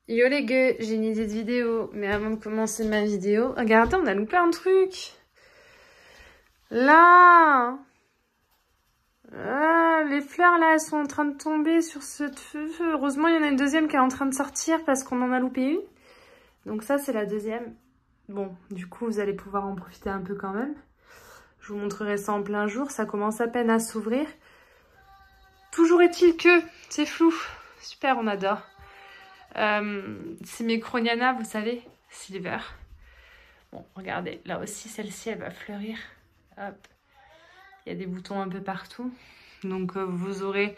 Yo les gueux, j'ai une idée de vidéo, mais avant de commencer ma vidéo, regardez, on a loupé un truc. Là, les fleurs là, elles sont en train de tomber sur ce feu. Heureusement, il y en a une deuxième qui est en train de sortir parce qu'on en a loupé une. Donc ça, c'est la deuxième. Bon, du coup, vous allez pouvoir en profiter un peu quand même. Je vous montrerai ça en plein jour, ça commence à peine à s'ouvrir. Toujours est-il que c'est flou. Super, on adore. C'est mes Croniana, vous savez, Silver. Bon, regardez, là aussi, celle-ci, elle va fleurir. Hop. Il y a des boutons un peu partout. Donc, vous aurez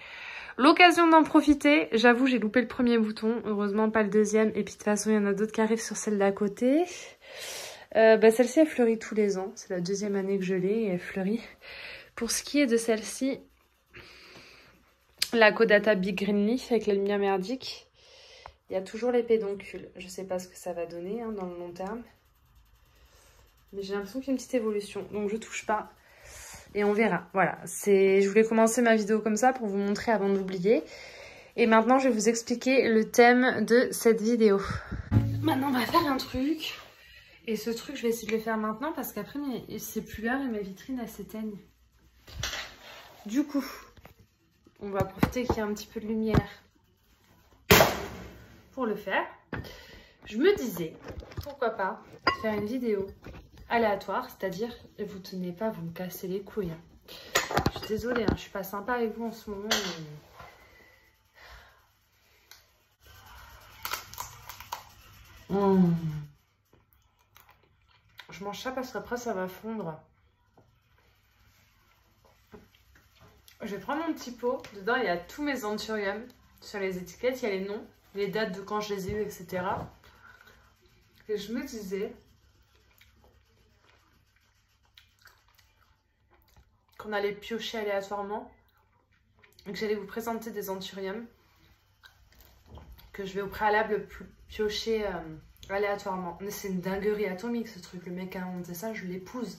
l'occasion d'en profiter. J'avoue, j'ai loupé le premier bouton. Heureusement, pas le deuxième. Et puis, de toute façon, il y en a d'autres qui arrivent sur celle d'à côté. Celle-ci, elle fleurit tous les ans. C'est la deuxième année que je l'ai et elle fleurit. Pour ce qui est de celle-ci, la Caudata Big Green Leaf avec la lumière merdique. Il y a toujours les pédoncules. Je sais pas ce que ça va donner hein, dans le long terme. Mais j'ai l'impression qu'il y a une petite évolution. Donc je touche pas. Et on verra. Voilà. Je voulais commencer ma vidéo comme ça pour vous montrer avant d'oublier. Et maintenant, je vais vous expliquer le thème de cette vidéo. Maintenant, on va faire un truc. Et ce truc, je vais essayer de le faire maintenant parce qu'après, c'est plus l'heure et ma vitrine, elle s'éteigne. Du coup, on va profiter qu'il y ait un petit peu de lumière. Pour le faire, je me disais, pourquoi pas faire une vidéo aléatoire, c'est-à-dire, vous tenez pas, vous me cassez les couilles. Hein. Je suis désolée, hein, je suis pas sympa avec vous en ce moment. Mais... Je mange ça parce qu'après ça va fondre. Je vais prendre mon petit pot. Dedans, il y a tous mes anthuriums. Sur les étiquettes, il y a les noms, les dates de quand je les ai eus, etc. Et je me disais qu'on allait piocher aléatoirement et que j'allais vous présenter des anthuriums que je vais au préalable piocher aléatoirement. Mais c'est une dinguerie atomique ce truc. Le mec a inventé ça, je l'épouse.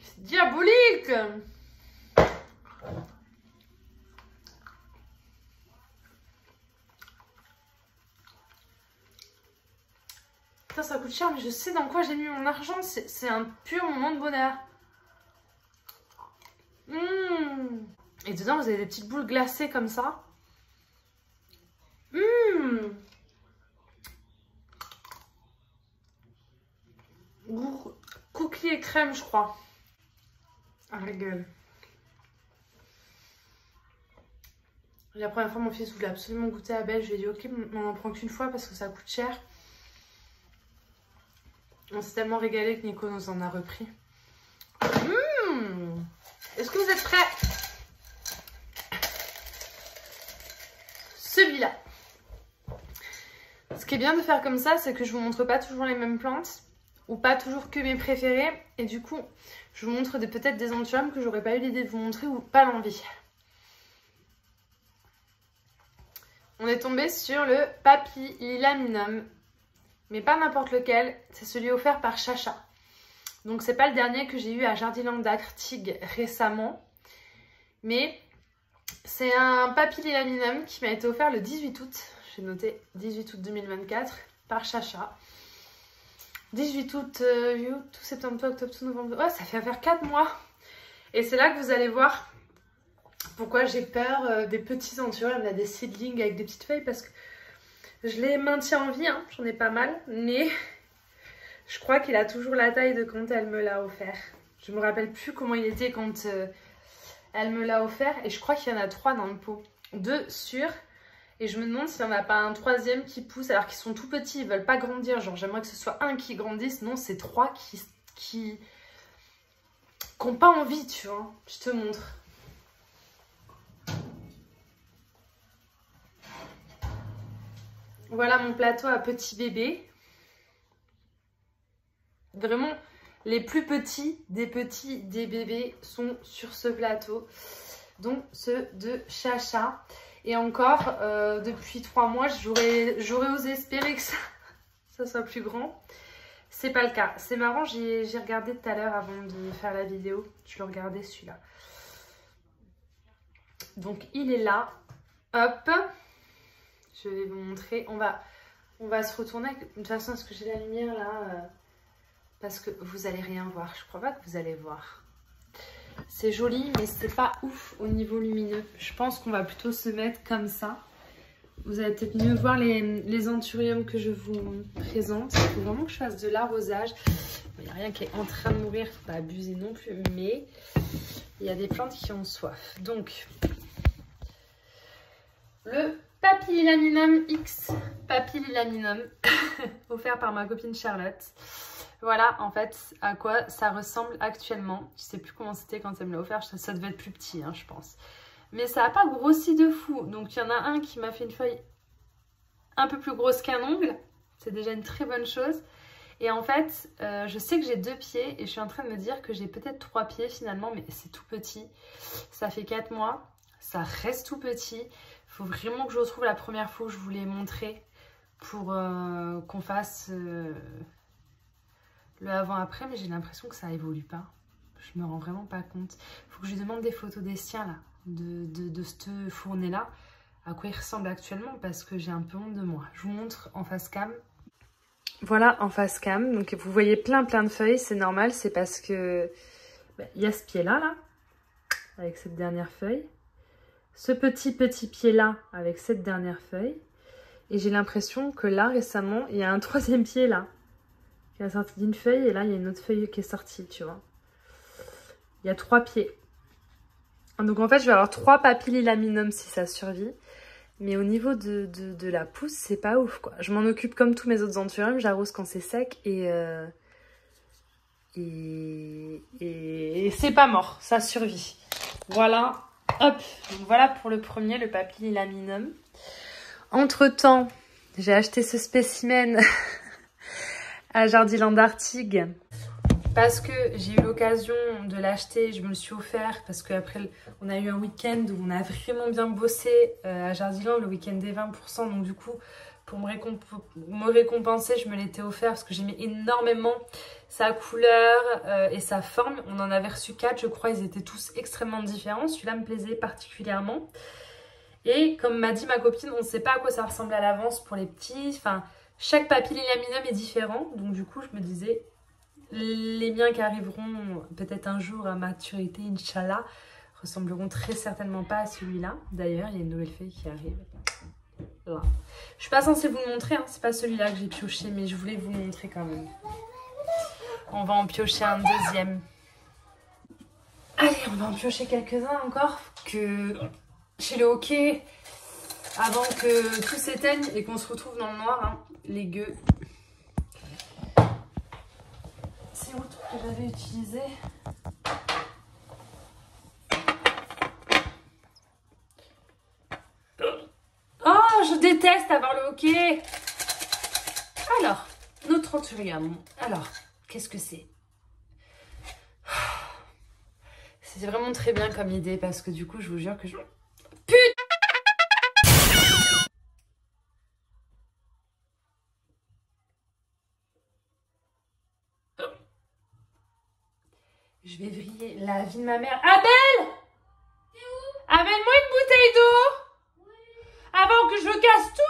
C'est diabolique! Putain, ça coûte cher, mais je sais dans quoi j'ai mis mon argent. C'est un pur moment de bonheur. Et dedans, vous avez des petites boules glacées comme ça. Cookies et crème, je crois. Ah, la gueule. La première fois, mon fils voulait absolument goûter à Belle. Je lui ai dit, ok, on en prend qu'une fois parce que ça coûte cher. On s'est tellement régalé que Nico nous en a repris. Est-ce que vous êtes prêts? Celui-là. Ce qui est bien de faire comme ça, c'est que je vous montre pas toujours les mêmes plantes. Ou pas toujours que mes préférés. Et du coup, je vous montre peut-être des anthuriums que j'aurais pas eu l'idée de vous montrer ou pas l'envie. On est tombé sur le Papillilaminum. Mais pas n'importe lequel. C'est celui offert par Chacha. Donc c'est pas le dernier que j'ai eu à Jardiland d'Artigue récemment. Mais c'est un Papillilaminum qui m'a été offert le 18 août. J'ai noté 18 août 2024 par Chacha. 18 août, tout septembre, octobre, tout novembre. Ouais, ça fait faire 4 mois. Et c'est là que vous allez voir pourquoi j'ai peur des petits anthuriums, là, des seedlings avec des petites feuilles. Parce que je les maintiens en vie, hein, j'en ai pas mal. Mais je crois qu'il a toujours la taille de quand elle me l'a offert. Je me rappelle plus comment il était quand elle me l'a offert. Et je crois qu'il y en a 3 dans le pot. 2 sûrs. Et je me demande s'il n'y en a pas un troisième qui pousse alors qu'ils sont tout petits, ils veulent pas grandir. Genre j'aimerais que ce soit un qui grandisse. Non, c'est 3 qui n'ont pas envie, tu vois. Je te montre. Voilà mon plateau à petits bébés. Vraiment, les plus petits des bébés sont sur ce plateau. Donc ceux de Chacha. Et encore, depuis 3 mois, j'aurais osé espérer que ça soit plus grand. C'est pas le cas. C'est marrant, j'ai regardé tout à l'heure avant de faire la vidéo. Je le regardais celui-là. Donc il est là. Hop. Je vais vous montrer. On va se retourner. De toute façon, est-ce que j'ai la lumière là parce que vous allez rien voir. Je crois pas que vous allez voir. C'est joli, mais c'est pas ouf au niveau lumineux. Je pense qu'on va plutôt se mettre comme ça. Vous allez peut-être mieux voir les anthuriums que je vous présente. Il faut vraiment que je fasse de l'arrosage. Il n'y a rien qui est en train de mourir, faut pas abuser non plus. Mais il y a des plantes qui ont soif. Donc, le Papillilaminum X. Papillilaminum, offert par ma copine Charlotte. Voilà en fait à quoi ça ressemble actuellement. Je sais plus comment c'était quand elle me l'a offert, ça devait être plus petit hein, je pense. Mais ça n'a pas grossi de fou. Donc il y en a un qui m'a fait une feuille un peu plus grosse qu'un ongle. C'est déjà une très bonne chose. Et en fait, je sais que j'ai 2 pieds et je suis en train de me dire que j'ai peut-être 3 pieds finalement, mais c'est tout petit. Ça fait 4 mois, ça reste tout petit. Il faut vraiment que je retrouve la première fois où je vous l'ai montré pour qu'on fasse... le avant-après, mais j'ai l'impression que ça évolue pas. Je me rends vraiment pas compte. Il faut que je lui demande des photos des siens là, de cette fournée là, à quoi il ressemble actuellement, parce que j'ai un peu honte de moi. Je vous montre en face cam. Voilà en face cam, donc vous voyez plein de feuilles, c'est normal, c'est parce que il y a ce pied là, avec cette dernière feuille, ce petit pied là, avec cette dernière feuille, et j'ai l'impression que là récemment, il y a un 3e pied là. Il a sorti d'une feuille et là il y a une autre feuille qui est sortie, tu vois. Il y a 3 pieds. Donc en fait je vais avoir 3 Papillilaminum si ça survit. Mais au niveau de la pousse, c'est pas ouf quoi. Je m'en occupe comme tous mes autres anthuriums, j'arrose quand c'est sec et c'est pas mort, ça survit. Voilà, hop, donc voilà pour le premier, le Papillilaminum. Entre temps, j'ai acheté ce spécimen à Jardiland d'Artigues parce que j'ai eu l'occasion de l'acheter, je me le suis offert parce qu'après on a eu un week-end où on a vraiment bien bossé à Jardiland, le week-end des 20%, donc du coup pour me récompenser je me l'étais offert parce que j'aimais énormément sa couleur et sa forme. On en avait reçu 4 je crois, ils étaient tous extrêmement différents, celui-là me plaisait particulièrement et comme m'a dit ma copine, on ne sait pas à quoi ça ressemble à l'avance pour les petits, enfin chaque Papillilaminum est différent, donc du coup je me disais, les miens qui arriveront peut-être un jour à maturité, Inch'Allah, ressembleront très certainement pas à celui-là. D'ailleurs, il y a une nouvelle feuille qui arrive. Là. Je suis pas censée vous le montrer, hein, c'est pas celui-là que j'ai pioché, mais je voulais vous le montrer quand même. On va en piocher un deuxième. Allez, on va en piocher quelques-uns encore, que chez le hockey, avant que tout s'éteigne et qu'on se retrouve dans le noir, hein, les gueux. C'est où le truc que j'avais utilisé? Oh, je déteste avoir le hockey. Alors, notre anthurium. Alors, qu'est-ce que c'est? C'est vraiment très bien comme idée parce que du coup, je vous jure que je... Putain! Je vais vriller la vie de ma mère. Abel! T'es où? Amène-moi une bouteille d'eau! Oui. Avant que je casse tout!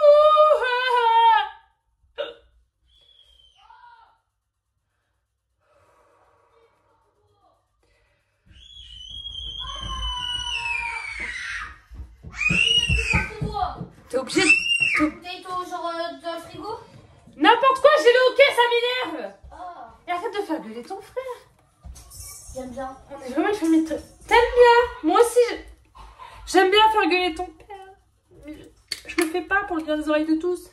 T'es obligé de... Bouteille d'eau genre dans le frigo? N'importe quoi, j'ai le hockey, ça m'énerve! Oh. Et arrête de faire gueuler ton frère! J'aime bien. On est vraiment une famille très... T'aimes bien? Moi aussi, j'aime bien faire gueuler ton père. Mais je le fais pas pour le bien des oreilles de tous.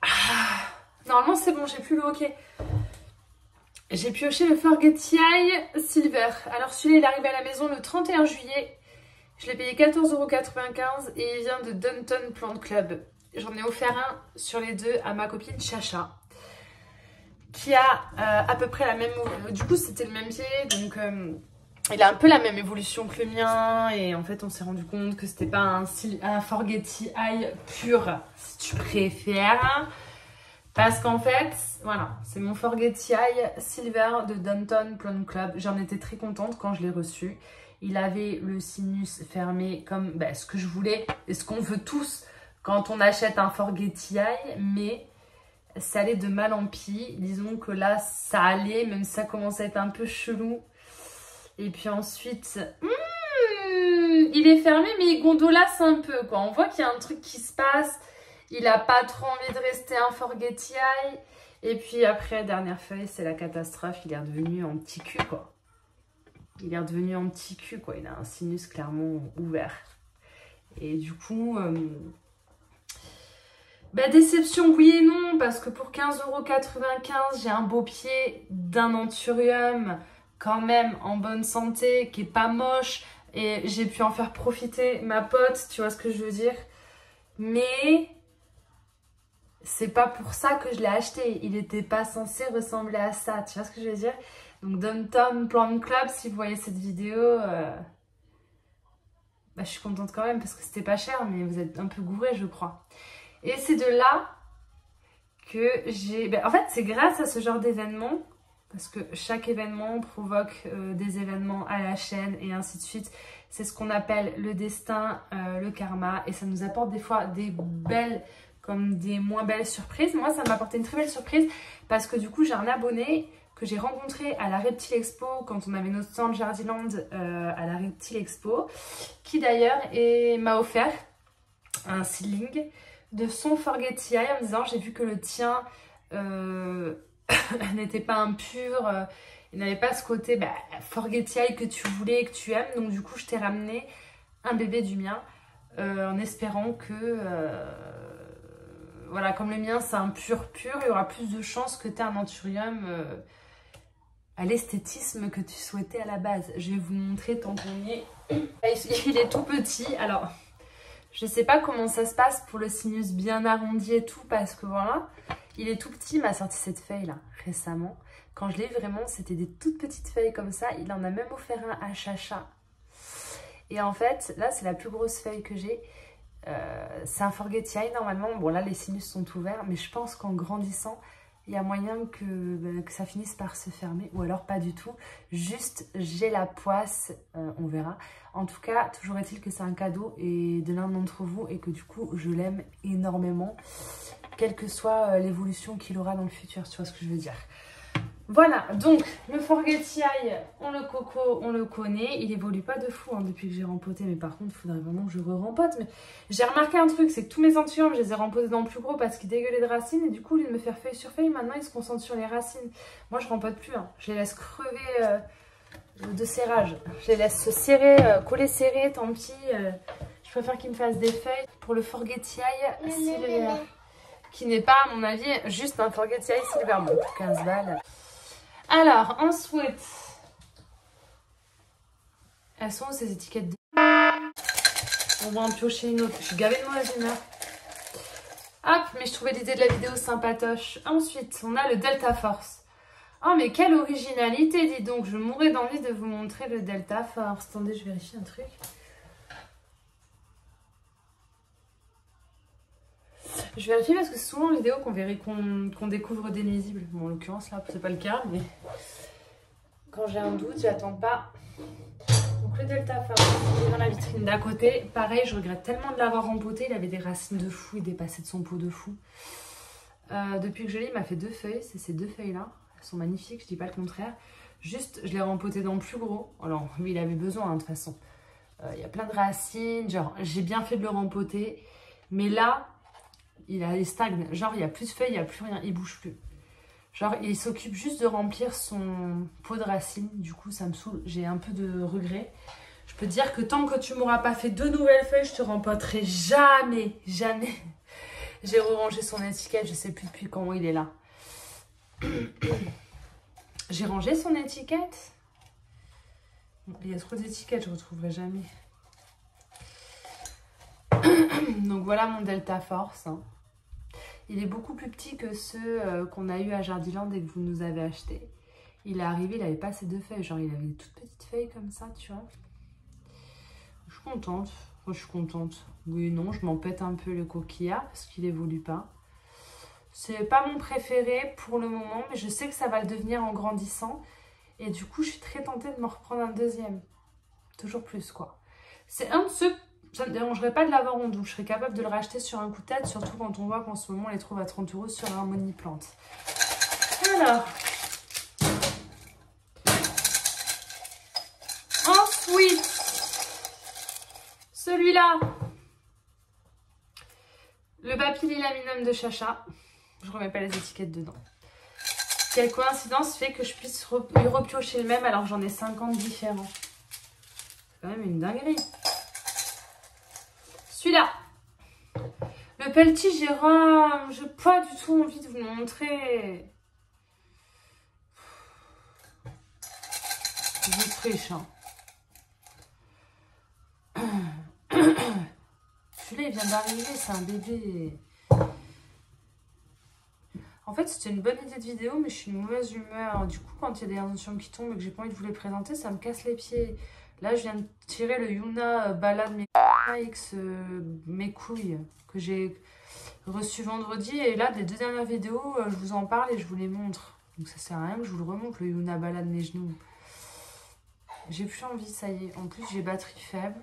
Ah, normalement, c'est bon, j'ai plus le hockey. J'ai pioché le Forget Eye Silver. Alors celui-là, il arrive à la maison le 31 juillet. Je l'ai payé 14,95 € et il vient de Downton Plant Club. J'en ai offert un sur les deux à ma copine Chacha, qui a à peu près la même... Du coup, c'était le même pied, donc il a un peu la même évolution que le mien. Et en fait, on s'est rendu compte que c'était pas un Forget Eye pur, si tu préfères. Parce qu'en fait, voilà, c'est mon Forget Eye Silver de Downton Plum Club. J'en étais très contente quand je l'ai reçu. Il avait le sinus fermé comme ce que je voulais et ce qu'on veut tous quand on achète un Forget Eye, mais ça allait de mal en pis. Disons que là, ça allait, même si ça commençait à être un peu chelou. Et puis ensuite, il est fermé, mais il gondolasse un peu, quoi. On voit qu'il y a un truc qui se passe. Il n'a pas trop envie de rester un Forget Eye. Et puis après, dernière feuille, c'est la catastrophe. Il est redevenu en petit cul, quoi. Il est redevenu en petit cul, quoi. Il a un sinus clairement ouvert. Et du coup, déception, oui et non. Parce que pour 15,95 €, j'ai un beau pied d'un Anthurium, quand même en bonne santé, qui est pas moche. Et j'ai pu en faire profiter ma pote, tu vois ce que je veux dire. Mais c'est pas pour ça que je l'ai acheté. Il n'était pas censé ressembler à ça, tu vois ce que je veux dire. Donc Downton Plum Club, si vous voyez cette vidéo, je suis contente quand même parce que c'était pas cher, mais vous êtes un peu gourés, je crois. Et c'est de là que j'ai... en fait, c'est grâce à ce genre d'événement, parce que chaque événement provoque des événements à la chaîne et ainsi de suite. C'est ce qu'on appelle le destin, le karma, et ça nous apporte des fois des belles comme des moins belles surprises. Moi, ça m'a apporté une très belle surprise parce que du coup, j'ai un abonné que j'ai rencontré à la Reptile Expo quand on avait notre stand Jardiland à la Reptile Expo, qui d'ailleurs m'a offert un seedling de son Forget Eye en me disant j'ai vu que le tien n'était pas impur, il n'avait pas ce côté Forget Eye que tu voulais et que tu aimes, donc du coup je t'ai ramené un bébé du mien en espérant que voilà, comme le mien c'est un pur, il y aura plus de chances que tu aies un Anthurium à l'esthétisme que tu souhaitais à la base. Je vais vous montrer tant qu'on y est. Il est tout petit, alors je sais pas comment ça se passe pour le sinus bien arrondi et tout, parce que voilà, il est tout petit. Il m'a sorti cette feuille là récemment. Quand je l'ai eu vraiment, c'était des toutes petites feuilles comme ça. Il en a même offert un à Chacha. Et en fait, là c'est la plus grosse feuille que j'ai. C'est un Forget Eye normalement. Bon là les sinus sont ouverts, mais je pense qu'en grandissant, il y a moyen que ça finisse par se fermer, ou alors pas du tout. Juste, j'ai la poisse, on verra. En tout cas, toujours est-il que c'est un cadeau et de l'un d'entre vous et que du coup, je l'aime énormément, quelle que soit l'évolution qu'il aura dans le futur, tu vois ce que je veux dire. Voilà, donc le Forget Eye, on le connaît, il évolue pas de fou depuis que j'ai rempoté, mais par contre il faudrait vraiment que je re-rempote. Mais j'ai remarqué un truc, c'est que tous mes Anthuriums, je les ai rempotés dans le plus gros parce qu'ils dégueulaient de racines, et du coup au lieu de me faire feuille sur feuille, maintenant ils se concentrent sur les racines. Moi je rempote plus, hein. Je les laisse crever de serrage, je les laisse se serrer, coller serré, tant pis. Je préfère qu'ils me fassent des feuilles. Pour le Forget Eye Silver, qui n'est pas à mon avis juste un Forget Eye Silver, bon pour 15 balles. Alors, ensuite, elles sont où ces étiquettes de... On va en piocher une autre. Je suis gavée de mauvaise humeur. Hop, mais je trouvais l'idée de la vidéo sympatoche. Ensuite, on a le Delta Force. Oh, mais quelle originalité, dis donc. Je mourrais d'envie de vous montrer le Delta Force. Attendez, je vérifie un truc. Je vérifie parce que c'est souvent en vidéo qu'on découvre des nuisibles. Bon, en l'occurrence, là, c'est pas le cas, mais quand j'ai un doute, j'attends pas. Donc, le Delta Force, il est dans la vitrine d'à côté. Pareil, je regrette tellement de l'avoir rempoté. Il avait des racines de fou, il dépassait de son pot de fou. Depuis que je l'ai, il m'a fait 2 feuilles. C'est ces 2 feuilles-là. Elles sont magnifiques, je dis pas le contraire. Juste, je l'ai rempoté dans le plus gros. Alors, lui, il avait besoin, hein, de toute façon. Il y a plein de racines. Genre, j'ai bien fait de le rempoter. Mais là... il stagne, genre il n'y a plus de feuilles, il n'y a plus rien, il bouge plus. Genre il s'occupe juste de remplir son pot de racines, du coup ça me saoule, j'ai un peu de regret. Je peux te dire que tant que tu m'auras pas fait 2 nouvelles feuilles, je te rempoterai jamais, jamais. J'ai rangé son étiquette, je sais plus depuis quand il est là. J'ai rangé son étiquette. Il y a trop d'étiquettes, je ne retrouverai jamais. Donc voilà mon Delta Force, hein. Il est beaucoup plus petit que ceux qu'on a eu à Jardiland et que vous nous avez achetés. Il est arrivé, il n'avait pas ces 2 feuilles. Genre, il avait des toutes petites feuilles comme ça, tu vois. Je suis contente. Moi, je suis contente. Oui, non, je m'en pète un peu le coquillard parce qu'il évolue pas. C'est pas mon préféré pour le moment, mais je sais que ça va le devenir en grandissant. Et du coup, je suis très tentée de m'en reprendre un deuxième. Toujours plus, quoi. C'est un de ceux... Ça ne me dérangerait pas de l'avoir en double. Je serais capable de le racheter sur un coup de tête, surtout quand on voit qu'en ce moment, on les trouve à 30 € sur Harmonie Plante. Alors... Ensuite, celui-là, le Papy Lilaminum de Chacha. Je remets pas les étiquettes dedans. Quelle coïncidence fait que je puisse repiocher le même alors que j'en ai 50 différents. C'est quand même une dinguerie. Celui-là, le Pelty Jérôme. J'ai pas du tout envie de vous le montrer. Je vous triche, hein. Celui-là, il vient d'arriver, c'est un bébé. En fait, c'était une bonne idée de vidéo, mais je suis une mauvaise humeur. Du coup, quand il y a des antiums qui tombent et que j'ai pas envie de vous les présenter, ça me casse les pieds. Là, je viens de tirer le Yuna Balade mes couilles que j'ai reçu vendredi. Et là, des 2 dernières vidéos, je vous en parle et je vous les montre. Donc ça sert à rien que je vous le remonte, le Yuna Balade mes genoux. J'ai plus envie, ça y est. En plus, j'ai batterie faible.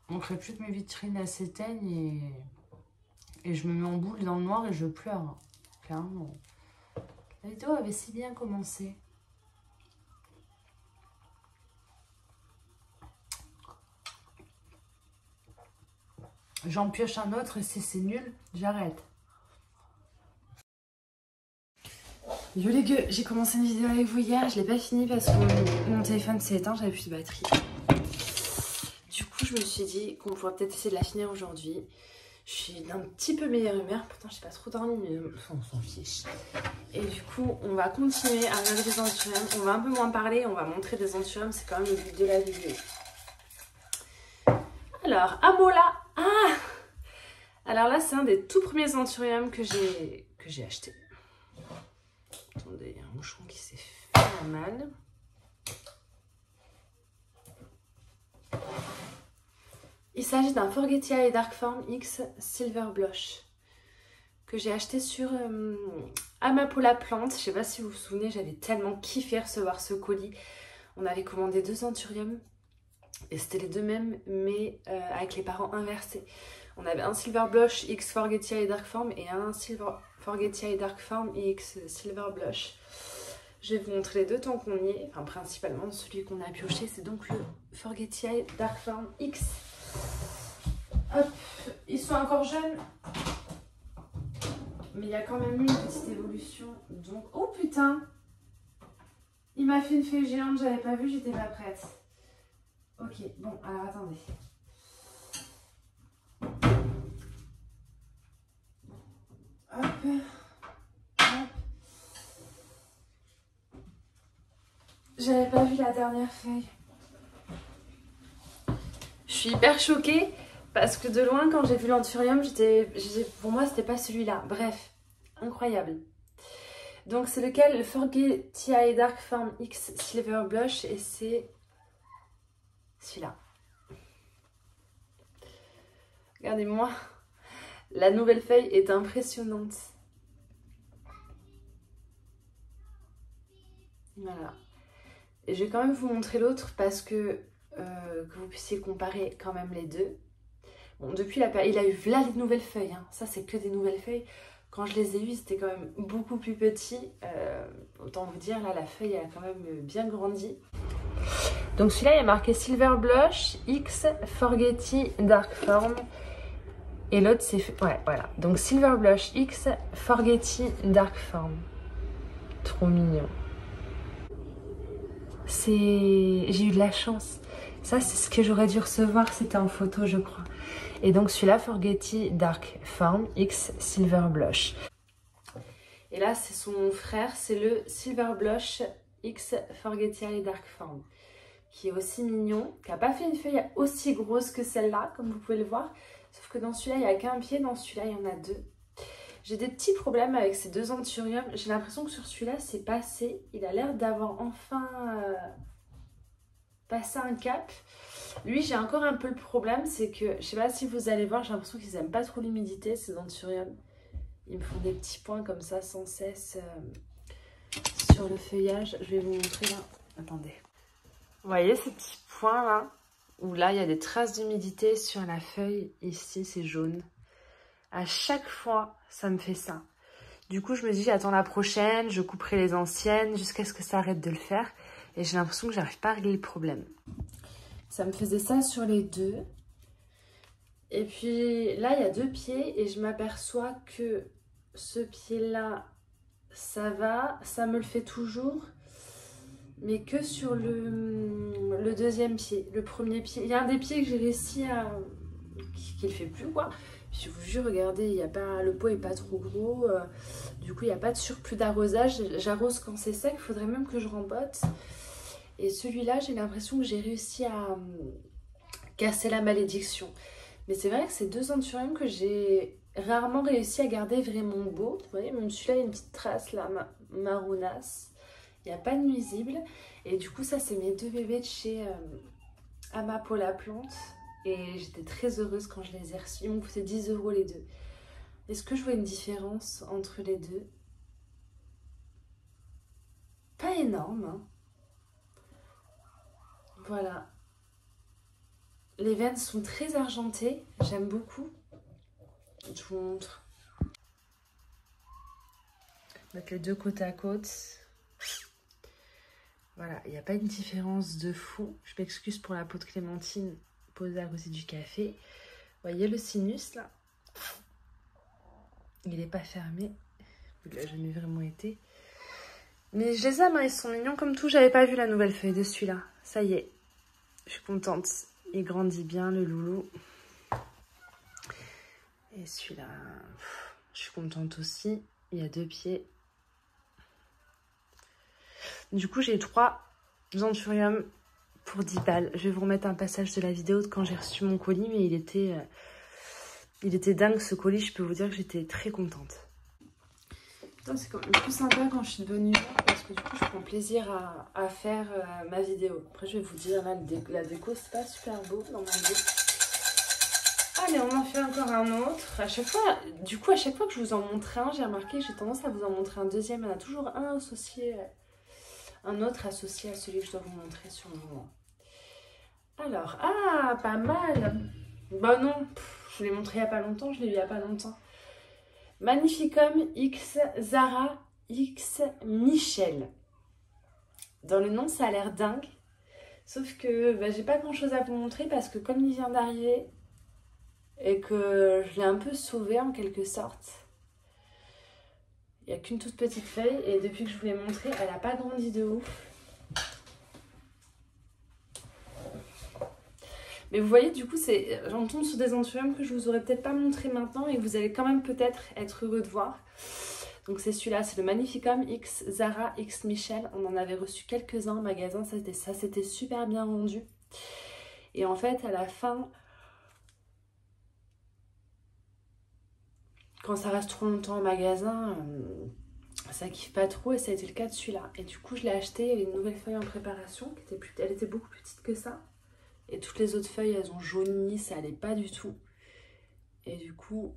On ne crée plus de mes vitrines, elles s'éteignent et je me mets en boule dans le noir et je pleure. Clairement. La vidéo avait si bien commencé. J'en pioche un autre et si c'est nul, j'arrête. Yo les gueux, j'ai commencé une vidéo avec vous hier, je l'ai pas fini parce que mon téléphone s'est éteint, j'avais plus de batterie. Du coup, je me suis dit qu'on pourrait peut-être essayer de la finir aujourd'hui. Je suis d'un petit peu meilleure humeur, pourtant je n'ai pas trop dormi, mais on s'en fiche. Et du coup, on va continuer à regarder des anthuriums. On va un peu moins parler, on va montrer des anthuriums, c'est quand même le but de la vidéo. Alors, Amola. Ah! Alors là, c'est un des tout premiers anthuriums que j'ai acheté. Attendez, il y a un moucheron qui s'est fait mal. Il s'agit d'un Forgetia et Darkform X Silver Blush que j'ai acheté sur Amapola Plante. Je ne sais pas si vous vous souvenez, j'avais tellement kiffé recevoir ce colis. On avait commandé 2 anthuriums et c'était les 2 mêmes mais avec les parents inversés. On avait un Silver Blush X Forgetia et Darkform et un Silver Forgetia et Darkform X Silver Blush. Je vais vous montrer les 2 tant qu'on y est. Enfin, principalement celui qu'on a pioché, c'est donc le Forgetia et Darkform X. Hop, ils sont encore jeunes, mais il y a quand même eu une petite évolution. Donc, oh putain, il m'a fait une feuille géante, j'avais pas vu, j'étais pas prête. Ok, bon, alors attendez. Hop, hop. J'avais pas vu la dernière feuille. Je suis hyper choquée parce que de loin, quand j'ai vu l'anthurium, pour moi, c'était pas celui-là. Bref, incroyable. Donc, c'est lequel? Le Forgetia et Darkform X Silver Blush et c'est celui-là. Regardez-moi, la nouvelle feuille est impressionnante. Voilà. Et je vais quand même vous montrer l'autre parce que vous puissiez comparer quand même les 2. Bon, depuis il a eu là les nouvelles feuilles, hein. Ça c'est que des nouvelles feuilles. Quand je les ai eues, c'était quand même beaucoup plus petit. Autant vous dire, là la feuille a quand même bien grandi. Donc celui-là il y a marqué Silver Blush X Forgetti Darkform. Et l'autre c'est... Ouais, voilà. Donc Silver Blush X Forgetti Darkform. Trop mignon. J'ai eu de la chance. Ça, c'est ce que j'aurais dû recevoir. C'était en photo, je crois. Et donc, celui-là, Forgetti Darkform X Silver Blush. Et là, c'est son frère. C'est le Silver Blush X Forgetia et Darkform. Qui est aussi mignon. Qui n'a pas fait une feuille aussi grosse que celle-là, comme vous pouvez le voir. Sauf que dans celui-là, il n'y a qu'un pied. Dans celui-là, il y en a 2. J'ai des petits problèmes avec ces 2 anthuriums. J'ai l'impression que sur celui-là, c'est passé. Il a l'air d'avoir enfin passer un cap. Lui, j'ai encore un peu le problème, c'est que, je sais pas si vous allez voir, j'ai l'impression qu'ils aiment pas trop l'humidité, ces anthuriums. Ils me font des petits points comme ça sans cesse sur le feuillage. Je vais vous montrer là. Attendez. Vous voyez ces petits points là, où là il y a des traces d'humidité sur la feuille. Ici c'est jaune. À chaque fois ça me fait ça. Du coup je me dis j'attends la prochaine, je couperai les anciennes jusqu'à ce que ça arrête de le faire. Et j'ai l'impression que j'arrive pas à régler le problème. Ça me faisait ça sur les deux. Et puis là il y a 2 pieds et je m'aperçois que ce pied là ça va, ça me le fait toujours. Mais que sur le deuxième pied, le premier pied. Il y a un des pieds que j'ai réussi à... qui le fait plus quoi. Puis je vous jure, regardez, il y a pas, le pot est pas trop gros. Du coup, il n'y a pas de surplus d'arrosage. J'arrose quand c'est sec, il faudrait même que je rembotte. Et celui-là, j'ai l'impression que j'ai réussi à casser la malédiction. Mais c'est vrai que ces 2 anthuriums que j'ai rarement réussi à garder vraiment beaux. Vous voyez, même celui-là, il y a une petite trace là, marronasse. Il n'y a pas de nuisible. Et du coup, ça, c'est mes 2 bébés de chez Amapo la plante. Et j'étais très heureuse quand je les ai reçus. Ils m'ont coûté 10 € les 2. Est-ce que je vois une différence entre les 2? Pas énorme. Hein. Voilà. Les veines sont très argentées. J'aime beaucoup. Je vous montre. Mettre les 2 côte à côte. Voilà, il n'y a pas une différence de fou. Je m'excuse pour la peau de clémentine posée à côté du café. Vous voyez le sinus là? Il n'est pas fermé. Il n'a jamais vraiment été. Mais je les aime, hein, ils sont mignons comme tout. J'avais pas vu la nouvelle feuille de celui-là. Ça y est, je suis contente. Il grandit bien, le loulou. Et celui-là, je suis contente aussi. Il y a 2 pieds. Du coup, j'ai 3 anthuriums pour 10 balles. Je vais vous remettre un passage de la vidéo de quand j'ai reçu mon colis, mais il était dingue ce colis. Je peux vous dire que j'étais très contente. C'est quand même plus sympa quand je suis de bonne humeur parce que du coup, je prends plaisir à faire ma vidéo. Après, je vais vous dire, là, la déco, c'est pas super beau dans mon dos. Allez, on en fait encore un autre. À chaque fois, du coup, à chaque fois que je vous en montre un, j'ai remarqué que j'ai tendance à vous en montrer un deuxième. Il y en a toujours un associé... un autre associé à celui que je dois vous montrer sur le moment. Alors, ah, pas mal. Bah non, je l'ai montré il n'y a pas longtemps, je l'ai eu il n'y a pas longtemps. Magnificum X Zara X Michel. Dans le nom, ça a l'air dingue. Sauf que bah, j'ai pas grand chose à vous montrer parce que comme il vient d'arriver et que je l'ai un peu sauvé en quelque sorte, il n'y a qu'une toute petite feuille et depuis que je vous l'ai montré, elle n'a pas grandi de ouf. Mais vous voyez, du coup, j'en tombe sur des anthuriums que je vous aurais peut-être pas montré maintenant et que vous allez quand même peut-être être heureux de voir. Donc c'est celui-là, c'est le Magnificum X Zara X Michel. On en avait reçu quelques-uns en magasin, ça s'était super bien rendu. Et en fait, à la fin, quand ça reste trop longtemps en magasin, ça kiffe pas trop et ça a été le cas de celui-là. Et du coup, je l'ai acheté, il y avait une nouvelle feuille en préparation, elle était beaucoup plus petite que ça. Et toutes les autres feuilles, elles ont jauni, ça allait pas du tout. Et du coup,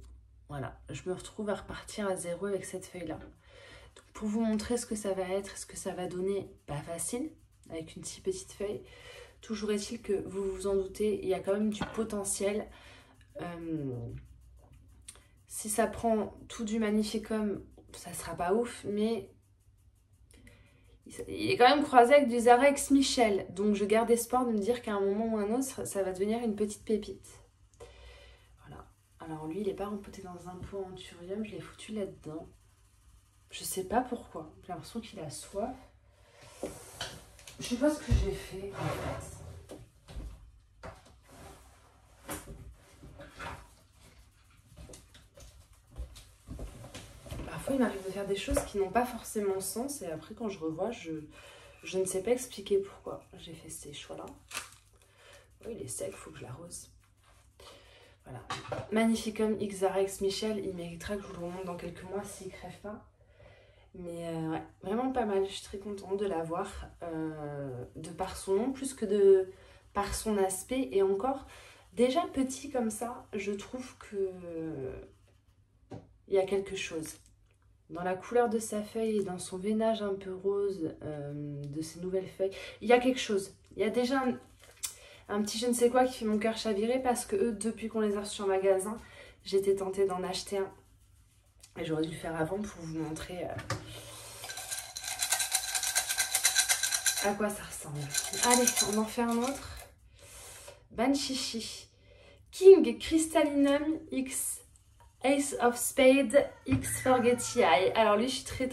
voilà, je me retrouve à repartir à 0 avec cette feuille-là. Donc pour vous montrer ce que ça va être, ce que ça va donner, pas facile, avec une si petite feuille. Toujours est-il que vous vous en doutez, il y a quand même du potentiel. Si ça prend tout du Magnificum, ça sera pas ouf, mais... il est quand même croisé avec du Zara X Michel. Donc je garde espoir de me dire qu'à un moment ou un autre, ça va devenir une petite pépite. Voilà. Alors lui, il n'est pas rempoté dans un pot anthurium. Je l'ai foutu là-dedans. Je sais pas pourquoi. J'ai l'impression qu'il a soif. Je sais pas ce que j'ai fait en fait. Parfois, il m'arrive de faire des choses qui n'ont pas forcément sens et après, quand je revois, je ne sais pas expliquer pourquoi j'ai fait ces choix-là. Oh, il est sec, il faut que je l'arrose. Voilà. Magnificum X Zara X Michel, il méritera que je vous le remonte dans quelques mois s'il ne crève pas. Mais ouais, vraiment pas mal. Je suis très contente de l'avoir de par son nom plus que par son aspect. Et encore, déjà petit comme ça, je trouve que il y a quelque chose. Dans la couleur de sa feuille et dans son veinage un peu rose de ses nouvelles feuilles, il y a quelque chose. Il y a déjà un petit je ne sais quoi qui fait mon cœur chavirer parce que eux, depuis qu'on les a reçus en magasin, j'étais tentée d'en acheter un. Et j'aurais dû le faire avant pour vous montrer à quoi ça ressemble. Allez, on en fait un autre. Banshishi. King Crystallinum X Ace of Spades X Forgetti Eye. Alors lui, je suis très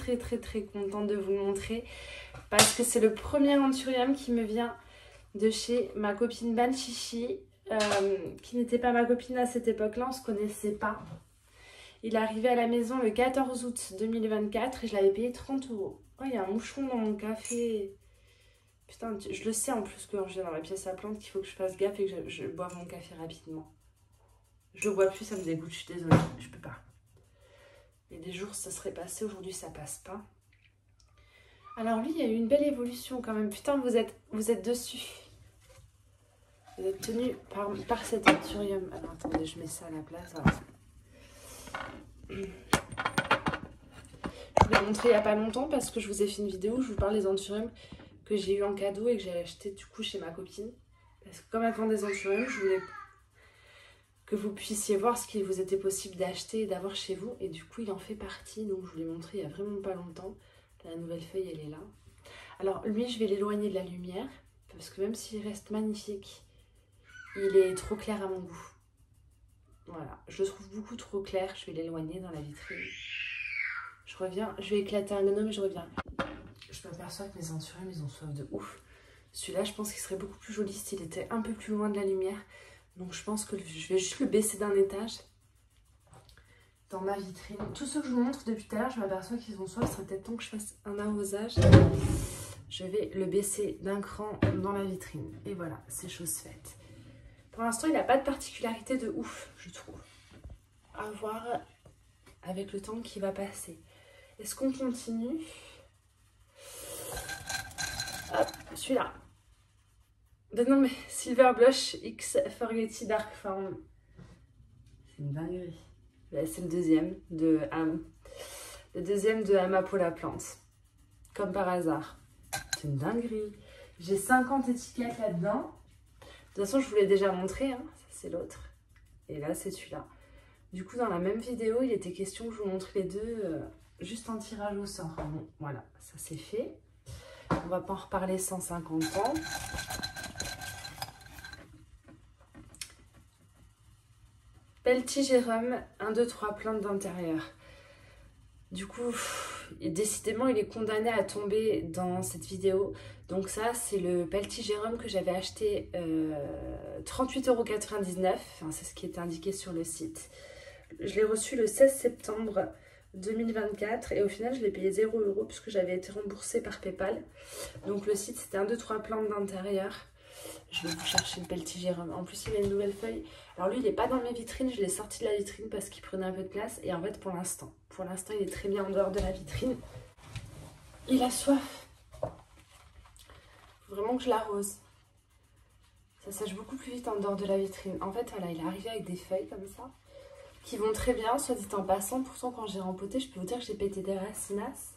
contente de vous le montrer parce que c'est le premier anthurium qui me vient de chez ma copine Banshishi, qui n'était pas ma copine à cette époque-là, on ne se connaissait pas. Il est arrivé à la maison le 14 août 2024 et je l'avais payé 30 €. Oh, il y a un moucheron dans mon café. Putain, je le sais en plus que quand je viens dans ma pièce à plantes qu'il faut que je fasse gaffe et que je boive mon café rapidement. Je le bois plus, ça me dégoûte, je suis désolée, je peux pas. Il y a des jours ça serait passé, aujourd'hui ça passe pas. Alors lui, il y a eu une belle évolution quand même. Putain, vous êtes dessus. Vous êtes tenu par cet anthurium. Alors attendez, je mets ça à la place. Voilà. Je vous l'ai montré il n'y a pas longtemps parce que je vous ai fait une vidéo où je vous parle des anthuriums que j'ai eu en cadeau et que j'ai acheté du coup chez ma copine. Parce que comme elle vend des anthuriums, je voulais que vous puissiez voir ce qu'il vous était possible d'acheter et d'avoir chez vous. Et du coup, il en fait partie. Donc je vous l'ai montré il n'y a vraiment pas longtemps. La nouvelle feuille, elle est là. Alors lui, je vais l'éloigner de la lumière parce que même s'il reste magnifique, il est trop clair à mon goût. Voilà, je le trouve beaucoup trop clair. Je vais l'éloigner dans la vitrine. Je reviens, je vais éclater un gnome et je reviens. Je m'aperçois que mes anthuriums, ils ont soif de ouf. Celui-là, je pense qu'il serait beaucoup plus joli s'il était un peu plus loin de la lumière. Donc je pense que je vais juste le baisser d'un étage dans ma vitrine. Tous ceux que je vous montre depuis tout à l'heure, je m'aperçois qu'ils ont soif. Il serait peut-être temps que je fasse un arrosage. Je vais le baisser d'un cran dans la vitrine. Et voilà, c'est chose faite. Pour l'instant, il n'a pas de particularité de ouf, je trouve. À voir avec le temps qui va passer. Est-ce qu'on continue? Hop, celui-là. Non mais Silver Blush X Forgetti Dark Form. C'est une dinguerie. C'est le deuxième de Am. Le deuxième de Amapola Plante. Comme par hasard. C'est une dinguerie. J'ai 50 étiquettes là-dedans. De toute façon, je vous l'ai déjà montré. Hein. Ça, c'est l'autre. Et là, c'est celui-là. Du coup, dans la même vidéo, il était question que je vous montre les deux juste en tirage au sort. Bon, voilà, ça c'est fait. On va pas en reparler 150 ans. Peltigérum, 1, 2, 3 plantes d'intérieur. Du coup, décidément, il est condamné à tomber dans cette vidéo. Donc ça, c'est le Peltigérum que j'avais acheté 38,99 €. Enfin, c'est ce qui est indiqué sur le site. Je l'ai reçu le 16 septembre 2024 et au final, je l'ai payé 0 € puisque j'avais été remboursée par PayPal. Donc le site, c'était 1, 2, 3 plantes d'intérieur. Je vais vous chercher le Peltigérum. En plus, il y a une nouvelle feuille. Alors lui, il n'est pas dans mes vitrines. Je l'ai sorti de la vitrine parce qu'il prenait un peu de place. Et en fait, pour l'instant, il est très bien en dehors de la vitrine. Il a soif. Faut vraiment que je l'arrose. Ça sèche beaucoup plus vite en dehors de la vitrine. En fait, voilà, il est arrivé avec des feuilles comme ça, qui vont très bien, soit dit en passant. Pourtant, quand j'ai rempoté, je peux vous dire que j'ai pété des racinasses.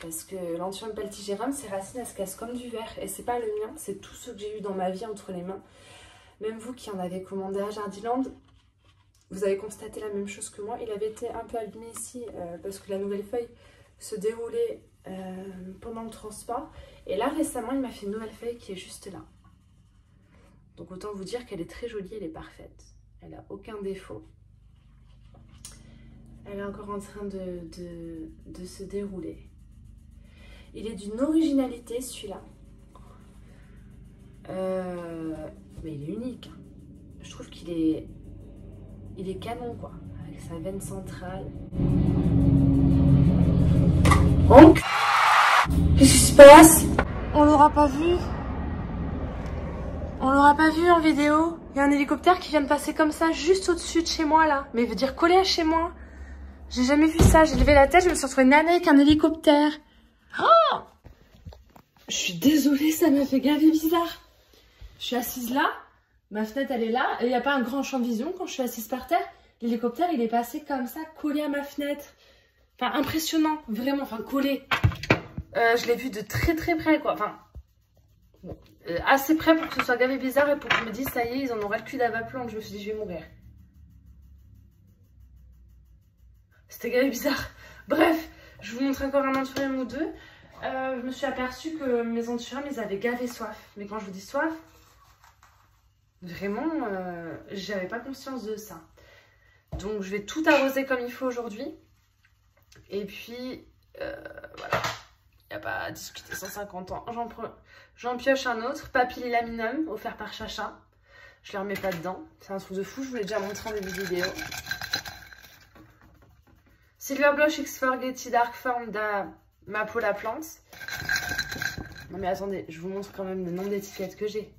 Parce que l'anthurium peltigérum, ces racines, elles se cassent comme du verre. Et c'est pas le mien, c'est tout ce que j'ai eu dans ma vie entre les mains. Même vous qui en avez commandé à Jardiland, vous avez constaté la même chose que moi. Il avait été un peu abîmé ici parce que la nouvelle feuille se déroulait pendant le transport. Et là, récemment, il m'a fait une nouvelle feuille qui est juste là. Donc autant vous dire qu'elle est très jolie, elle est parfaite. Elle n'a aucun défaut. Elle est encore en train de se dérouler. Il est d'une originalité celui-là. Mais il est unique. Je trouve qu'il est... Il est canon quoi. Avec sa veine centrale. Donc, qu'est-ce qui se passe? On l'aura pas vu. On l'aura pas vu en vidéo. Il y a un hélicoptère qui vient de passer comme ça juste au-dessus de chez moi là. Mais il veut dire coller à chez moi. J'ai jamais vu ça. J'ai levé la tête, je me suis retrouvée nana avec un hélicoptère. Oh, je suis désolée, ça m'a fait gaver bizarre. Je suis assise là, ma fenêtre elle est là, et il n'y a pas un grand champ de vision quand je suis assise par terre. L'hélicoptère il est passé comme ça, collé à ma fenêtre. Enfin, impressionnant, vraiment, enfin collé. Je l'ai vu de très très près quoi. Enfin, bon, assez près pour que ce soit gavé bizarre et pour que je me dise ça y est, ils en auraient le cul d'Avaplan. Je me suis dit, je vais mourir. C'était gavé bizarre. Bref, je vous montre encore un anthurium ou deux. Je me suis aperçue que mes anthuriums, ils avaient gavé soif. Mais quand je vous dis soif, vraiment, j'avais pas conscience de ça. Donc, je vais tout arroser comme il faut aujourd'hui. Et puis, voilà. Il n'y a pas à discuter 150 ans. J'en pioche un autre. Papillilaminum, offert par Chacha. Je ne les remets pas dedans. C'est un truc de fou. Je vous l'ai déjà montré en début de vidéo. Silver Blush X4 Getty Dark Form Mapo la plante. Non mais attendez, je vous montre quand même le nombre d'étiquettes que j'ai.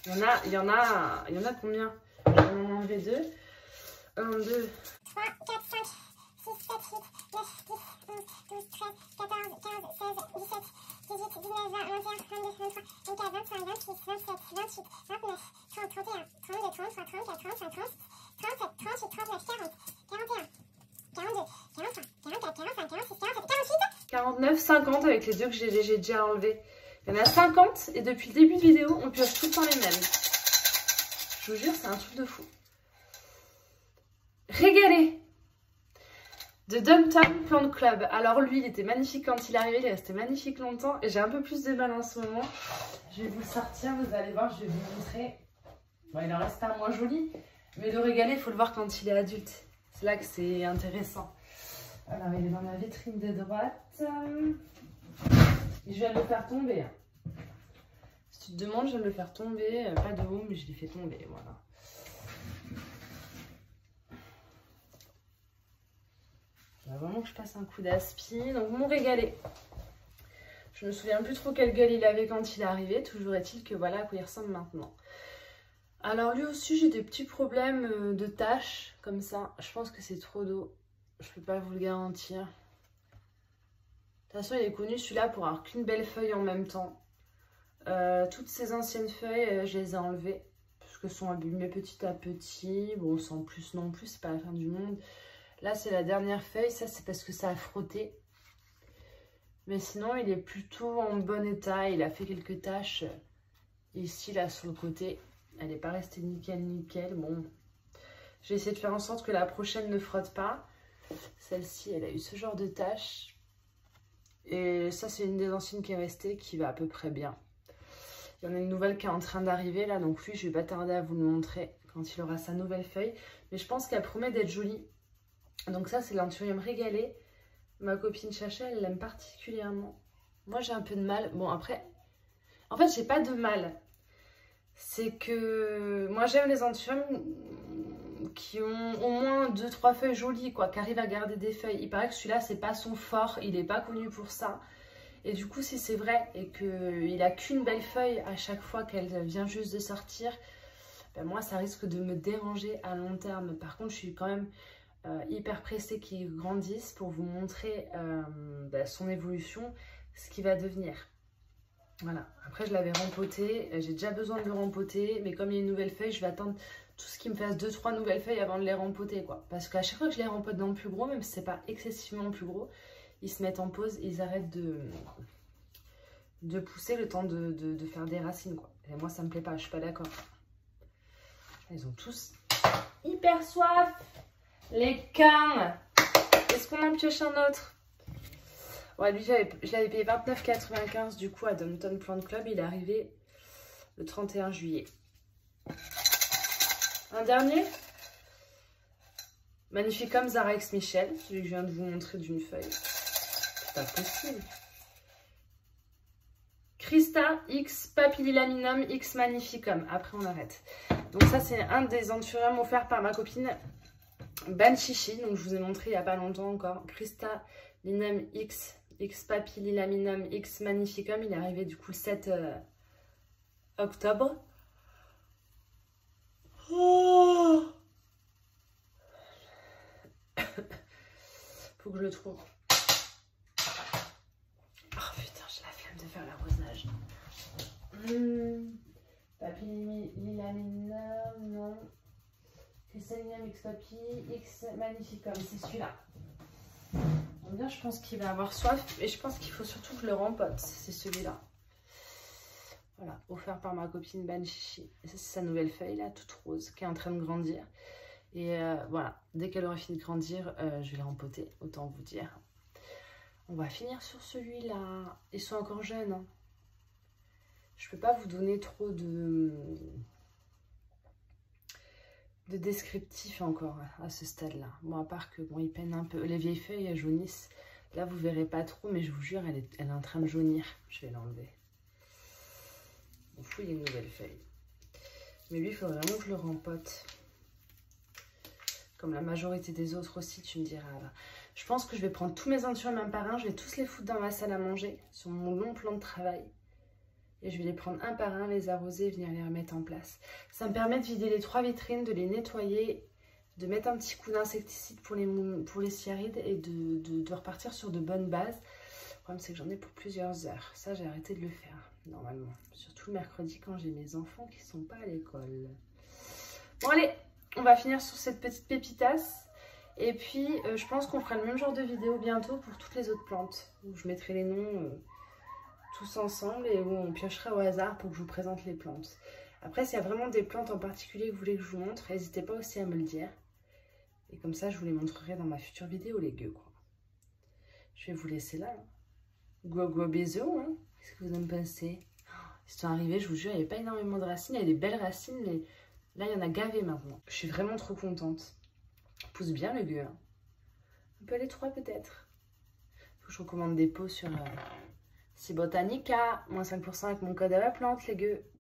Il y en a combien? Je vais en enlever 2. 1, 2, 3, 4, 5, 6, 7, 8, 9, 10, 11, 12, 13, 14, 15, 16, 17, 18, 19, 20, 21, 22, 23, 24, 25, 26, 27, 28, 29, 30, 31, 32, 33, 34, 35, 36, 37, 38, 39, 40, 41, 42, 43, 44, 45, 46, 47, 48. 49, 50 avec les deux que j'ai déjà enlevés. Il y en a 50 et depuis le début de vidéo, on pioche tout le temps les mêmes. Je vous jure, c'est un truc de fou. Régalé de Dumptown Plant Club. Alors lui, il était magnifique quand il est arrivé, il est resté magnifique longtemps et j'ai un peu plus de mal en ce moment. Je vais vous le sortir, vous allez voir, je vais vous montrer. Bon, il en reste un moins joli, mais le régalé, il faut le voir quand il est adulte. C'est là que c'est intéressant. Alors, il est dans ma vitrine de droite. Et je viens de le faire tomber. Si tu te demandes, je viens de le faire tomber. Pas de haut, mais je l'ai fait tomber, voilà. Il va vraiment que je passe un coup d'aspi. Donc, mon régalé. Je me souviens plus trop quelle gueule il avait quand il est arrivé. Toujours est-il que voilà à quoi il ressemble maintenant. Alors, lui aussi, j'ai des petits problèmes de taches, comme ça. Je pense que c'est trop d'eau. Je peux pas vous le garantir. De toute façon, il est connu celui-là pour avoir qu'une belle feuille en même temps. Toutes ces anciennes feuilles, je les ai enlevées. Parce qu'elles sont abîmées petit à petit. Bon, sans plus non plus, c'est pas la fin du monde. Là, c'est la dernière feuille. Ça, c'est parce que ça a frotté. Mais sinon, il est plutôt en bon état. Il a fait quelques taches ici, là, sur le côté. Elle n'est pas restée nickel, nickel. Bon, j'ai essayé de faire en sorte que la prochaine ne frotte pas. Celle-ci, elle a eu ce genre de taches. Et ça, c'est une des anciennes qui est restée, qui va à peu près bien. Il y en a une nouvelle qui est en train d'arriver, là. Donc lui, je vais pas tarder à vous le montrer quand il aura sa nouvelle feuille. Mais je pense qu'elle promet d'être jolie. Donc ça, c'est l'anthurium régalé. Ma copine Chacha, elle l'aime particulièrement. Moi, j'ai un peu de mal. Bon, après, en fait, j'ai pas de mal. C'est que moi, j'aime les anthuriums qui ont au moins 2-3 feuilles jolies, quoi, qui arrivent à garder des feuilles. Il paraît que celui-là, c'est pas son fort, il est pas connu pour ça. Et du coup, si c'est vrai et qu'il a qu'une belle feuille à chaque fois qu'elle vient juste de sortir, ben moi, ça risque de me déranger à long terme. Par contre, je suis quand même hyper pressée qu'il grandisse pour vous montrer ben, son évolution, ce qu'il va devenir. Voilà, après je l'avais rempoté, j'ai déjà besoin de le rempoter, mais comme il y a une nouvelle feuille, je vais attendre tout ce qui me fasse 2-3 nouvelles feuilles avant de les rempoter, quoi. Parce qu'à chaque fois que je les rempote dans le plus gros, même si c'est pas excessivement plus gros, ils se mettent en pause, ils arrêtent de pousser le temps de faire des racines, quoi. Et moi ça me plaît pas, je suis pas d'accord. Ils ont tous hyper soif, les cans. Est-ce qu'on en pioche un autre? Ouais, lui, je l'avais payé 29,95 du coup à Dumptown Plant Club. Il est arrivé le 31 juillet. Un dernier. Magnifique comme Zara X Michel. Celui que je viens de vous montrer d'une feuille. C'est pas possible. Christa X Papillilaminum X Magnificum. Après, on arrête. Donc ça, c'est un des anthuriums offerts par ma copine Banchichi. Donc je vous ai montré il n'y a pas longtemps encore. Christa Linum X Papillilaminum X Magnificum. Il est arrivé du coup le 7 octobre. Oh, Faut que je le trouve. Oh putain, j'ai la flemme de faire l'arrosage. Papy Lilaminum, non. Cristallinum X Papy, X Magnificum, c'est celui-là. Bien, je pense qu'il va avoir soif et je pense qu'il faut surtout que je le rempote. C'est celui-là. Voilà, offert par ma copine Banchichi. Et ça, c'est sa nouvelle feuille là, toute rose, qui est en train de grandir. Et voilà, dès qu'elle aura fini de grandir, je vais la rempoter, autant vous dire. On va finir sur celui-là. Ils sont encore jeunes. Hein. Je peux pas vous donner trop de descriptif encore à ce stade-là. Bon, à part que bon, il peine un peu. Les vieilles feuilles, elles jaunissent. Là, vous verrez pas trop, mais je vous jure, elle est en train de jaunir. Je vais l'enlever. On fouille une nouvelle feuille. Mais lui, il faut vraiment que je le rempote. Comme la majorité des autres aussi, tu me diras. Là. Je pense que je vais prendre tous mes anthuriums un par un. Je vais tous les foutre dans ma salle à manger, sur mon long plan de travail. Et je vais les prendre un par un, les arroser et venir les remettre en place. Ça me permet de vider les 3 vitrines, de les nettoyer, de mettre un petit coup d'insecticide pour les sciarides et de repartir sur de bonnes bases. Le problème, c'est que j'en ai pour plusieurs heures. Ça, j'ai arrêté de le faire, normalement. Surtout le mercredi quand j'ai mes enfants qui ne sont pas à l'école. Bon, allez, on va finir sur cette petite pépitasse. Et puis, je pense qu'on fera le même genre de vidéo bientôt pour toutes les autres plantes. Où je mettrai les noms... tous ensemble et où on piochera au hasard pour que je vous présente les plantes. Après, s'il y a vraiment des plantes en particulier que vous voulez que je vous montre, n'hésitez pas aussi à me le dire. Et comme ça, je vous les montrerai dans ma future vidéo, les gueux, quoi. Je vais vous laisser là. Hein. Gros bisous. Hein. Qu'est-ce que vous en pensez? Ils sont arrivés, je vous jure, il n'y avait pas énormément de racines. Il y a des belles racines, mais là, il y en a gavé maintenant. Je suis vraiment trop contente. Pousse bien, le gueux. Hein. Un peu à l'étroit, peut-être. Faut que je recommande des pots sur... Si Botanica, moins 5% avec mon code à la plante, les gueux.